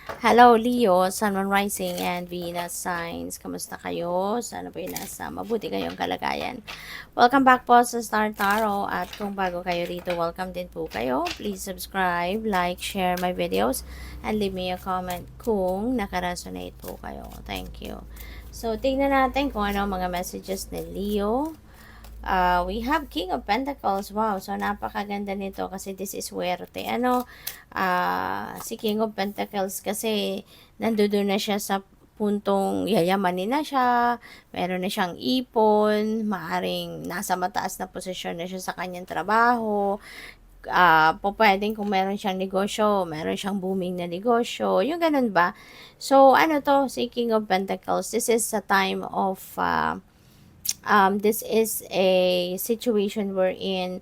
Hello, Leo, Sun, Moon Rising, and Venus Signs. Kamusta kayo? Sana po nasa mabuti kayong kalagayan. Welcome back po sa Star Tarot. At kung bago kayo rito, welcome din po kayo. Please subscribe, like, share my videos, and leave me a comment kung nakaresonate po kayo. Thank you. So, tingnan natin kung ano mga messages ni Leo. We have King of Pentacles. Wow, so napakaganda nito kasi this is swerte. Si King of Pentacles kasi nandoon na siya sa puntong yayamanin na siya, meron na siyang ipon, maaring nasa mataas na posisyon na siya sa kanyang trabaho, pwedeng kung meron siyang negosyo, meron siyang booming na negosyo, yung ganun ba? So, ano to, si King of Pentacles, this is a time of this is a situation wherein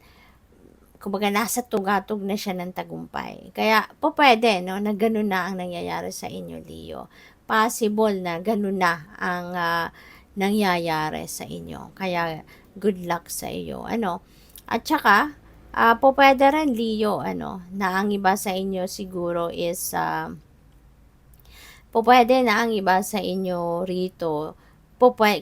kumbaga nasa tugatog na siya ng tagumpay. Kaya po pwede no, na ganun na ang nangyayari sa inyo, Leo. Possible na ganun na ang nangyayari sa inyo. Kaya good luck sa iyo. At saka, po pwede rin, Leo, na ang iba sa inyo siguro is po pwede na ang iba sa inyo rito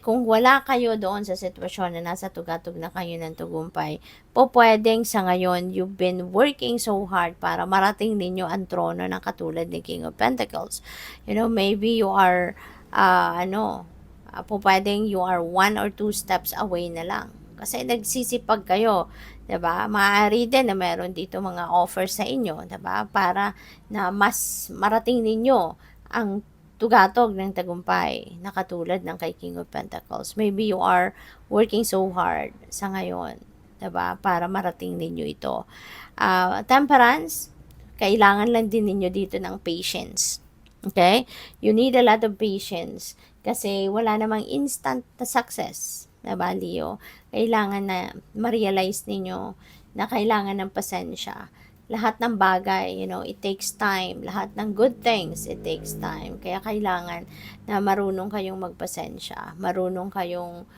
kung wala kayo doon sa sitwasyon na nasa tugatog na kayo ng tagumpay, pwedeng sa ngayon, you've been working so hard para marating ninyo ang trono ng katulad ni King of Pentacles. Maybe you are, pwedeng you are 1 or 2 steps away na lang. Kasi nagsisipag kayo, 'di ba? Maaari din na meron dito mga offers sa inyo, 'di ba? Para na mas marating ninyo ang tugatog ng tagumpay na katulad ng kay King of Pentacles. Maybe you are working so hard sa ngayon, 'di ba? Para marating ninyo ito. Temperance, kailangan lang din ninyo dito ng patience. Okay? You need a lot of patience kasi wala namang instant na success. 'Di ba, Leo? Kailangan na ma-realize ninyo na kailangan ng pasensya. Lahat ng bagay, it takes time. Lahat ng good things, it takes time. Kaya kailangan na marunong kayong magpasensya. Marunong kayong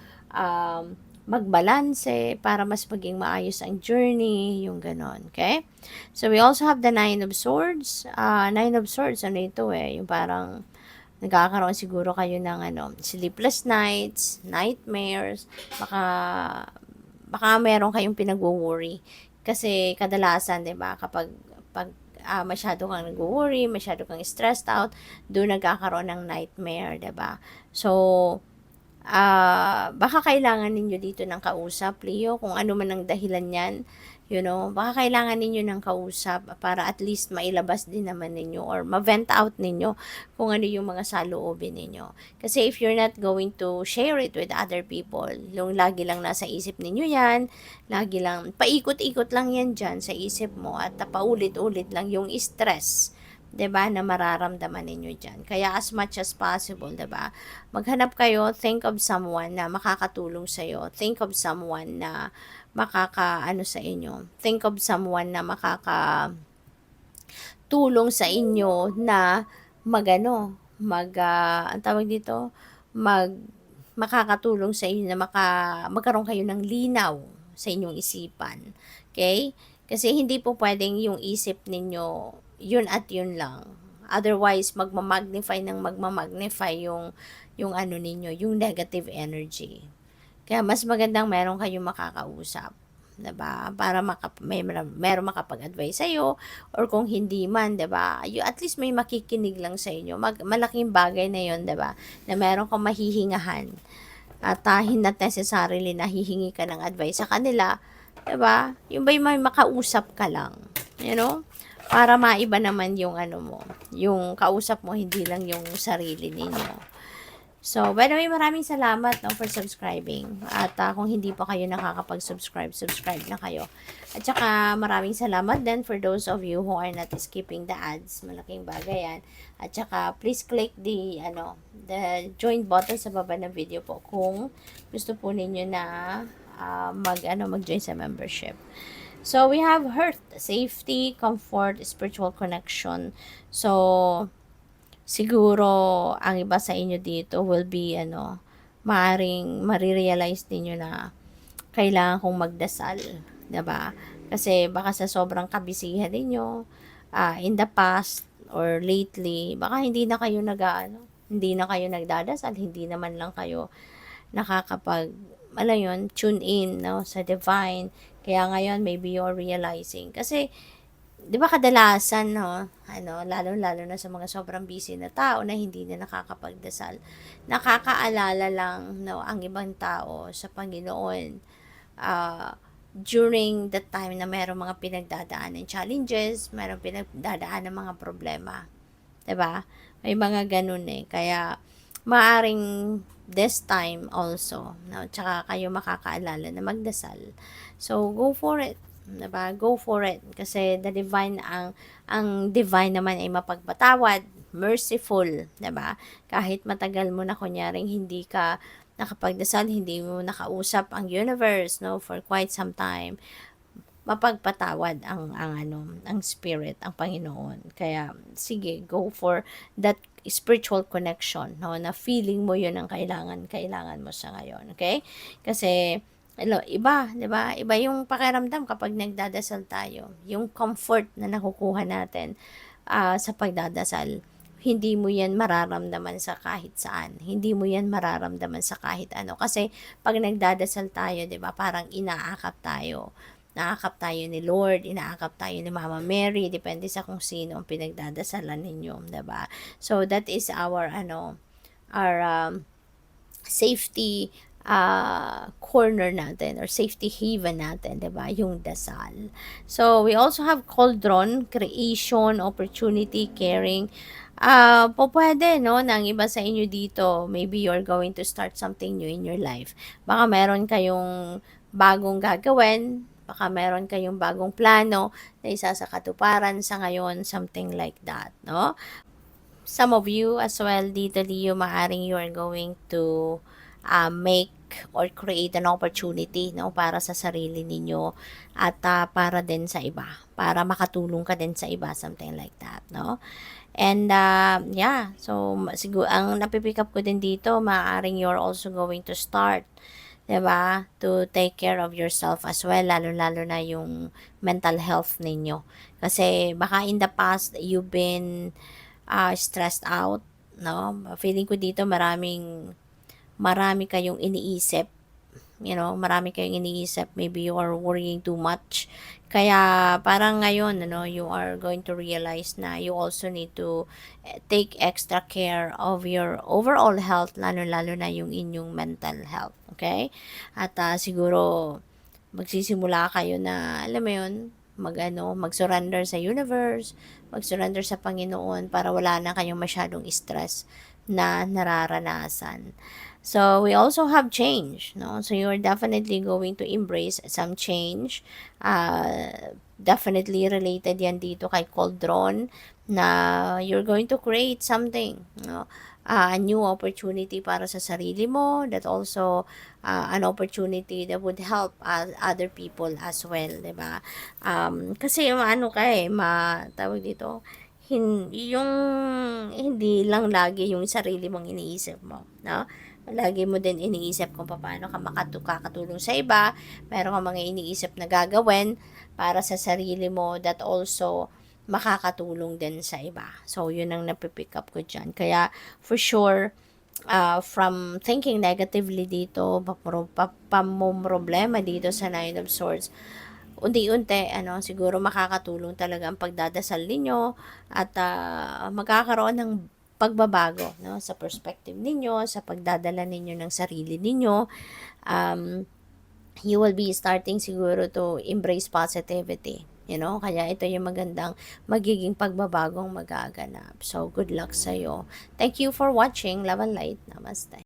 magbalanse para mas maging maayos ang journey, yung ganon. Okay? So, we also have the Nine of Swords. Nine of Swords, ano ito yung parang nagkakaroon siguro kayo ng sleepless nights, nightmares, baka meron kayong pinag-worry. Kasi kadalasan, 'di ba, pag masyado kang nag-worry, masyado kang stressed out, doon nagkakaroon ng nightmare, 'di ba? So, baka kailangan ninyo dito ng kausap, Leo, kung ano man ang dahilan niyan. Baka kailangan ninyo ng kausap para at least mailabas din naman ninyo or ma-vent out ninyo kung ano yung mga saloobin ninyo. Kasi if you're not going to share it with other people, yung lagi lang nasa isip ninyo yan, lagi lang, paikot-ikot lang yan dyan sa isip mo at paulit-ulit lang yung stress, 'di ba, na mararamdaman ninyo diyan. Kaya as much as possible, 'di ba? Maghanap kayo, think of someone na makakatulong sa iyo. Think of someone na makakaano sa inyo. Think of someone na makakatulong sa inyo na ang tawag dito, makakatulong sa inyo na magkaroon kayo ng linaw sa inyong isipan. Okay? Kasi hindi po pwedeng yung isip ninyo yun at yun lang. Otherwise, magmamagnify yung ano ninyo, yung negative energy. Kaya mas magandang meron kayong makakausap, 'di ba? Para meron makapag-advise sa iyo or kung hindi man, 'di ba? At least may makikinig lang sa inyo. Malaking bagay na 'yon, 'di ba? Na meron kang mahihingahan. At not necessarily na hihingi ka ng advice sa kanila, 'di ba? Yung ba may makausap ka lang, Para maiba naman yung yung kausap mo, hindi lang yung sarili ninyo. So, by the way, maraming salamat for subscribing. At kung hindi pa kayo nakakapag-subscribe, subscribe na kayo. At saka maraming salamat din for those of you who are not skipping the ads. Malaking bagay yan. At saka please click the join button sa baba ng video po kung gusto po ninyo na mag-join sa membership. So, we have health, safety, comfort, spiritual connection. So, siguro ang iba sa inyo dito will be maaring marirealize ninyo na kailangan kong magdasal, 'di ba? Kasi baka sa sobrang kabisihan ninyo in the past or lately, baka hindi na kayo hindi na kayo nagdadasal, hindi naman lang kayo nakakapag, alam yun, tune in, no, sa divine. Kaya ngayon, maybe you're realizing. Kasi, di ba kadalasan, no, lalo-lalo na sa mga sobrang busy na tao na hindi na nakakapagdasal, nakakaalala lang, no, ang ibang tao sa Panginoon, during the time na mayroong mga pinagdadaan ng challenges, mayroong pinagdadaan ng mga problema. 'Di ba? May mga ganun eh. Kaya, maaring this time also, no, tsaka kayo makakaalala na magdasal. So, go for it. 'Di ba? Go for it. Kasi the divine, ang divine naman ay mapagpatawad, merciful, 'di ba? Kahit matagal mo na kunyaring hindi ka nakapagdasal, hindi mo nakausap ang universe, no, for quite some time, mapagpatawad ang spirit, ang Panginoon. Kaya sige, go for that spiritual connection, no, na feeling mo 'yun ang kailangan mo sa ngayon, okay? Kasi iba, 'di ba? Iba yung pakiramdam kapag nagdadasal tayo. Yung comfort na nakukuha natin sa pagdadasal, hindi mo yan mararamdaman sa kahit saan. Hindi mo yan mararamdaman sa kahit ano. Kasi pag nagdadasal tayo, 'di ba, parang inaakap tayo ni Lord, inaakap tayo ni Mama Mary, depende sa kung sino ang pinagdadasalan ninyo, 'di ba? So that is our safety corner natin or safety haven natin, 'di ba? Yung dasal. So we also have cauldron, creation, opportunity, caring. Pwede, no, ng iba sa inyo dito, maybe you're going to start something new in your life. Baka meron kayong bagong gagawin, baka meron kayong bagong plano na isa sa katuparan sa ngayon, something like that, no? Some of you as well dito, Leo, maaring you are going to make or create an opportunity, no, para sa sarili ninyo at para din sa iba, para makatulong ka din sa iba, something like that, no? And yeah, so siguro ang napipick up ko din dito, maaring you're also going to start, 'di ba, to take care of yourself as well, lalo-lalo na yung mental health ninyo. Kasi baka in the past you've been stressed out, no? Feeling ko dito marami kayong iniisip, marami kayong iniisip, maybe you are worrying too much. Kaya parang ngayon, you are going to realize na you also need to take extra care of your overall health, lalo-lalo na yung inyong mental health, okay? At siguro magsisimula kayo na, alam mo yun, mag-surrender sa universe, mag-surrender sa Panginoon para wala na kayong masyadong stress na nararanasan. So, we also have change, no? So, you're definitely going to embrace some change. Definitely related yan dito kay Cauldron na you're going to create something, no? A new opportunity para sa sarili mo, that also an opportunity that would help other people as well, 'di ba? Kasi tawag dito, yung hindi lang lagi yung sarili mong iniisip mo, no? Lagi mo din iniisip kung paano ka makakatulong sa iba, meron kang mga iniisip na gagawin para sa sarili mo that also makakatulong din sa iba. So, yun ang napipick up ko dyan. Kaya, for sure, from thinking negatively dito, pamumroblema dito sa Nine of Swords, unti-unti, siguro makakatulong talaga ang pagdadasal ninyo at magkakaroon ng pagbabago, no, sa perspective ninyo, sa pagdadala ninyo ng sarili ninyo. You will be starting siguro to embrace positivity, kaya ito yung magiging pagbabagong magaganap. So, good luck sa'yo. Thank you for watching. Love and light. Namaste.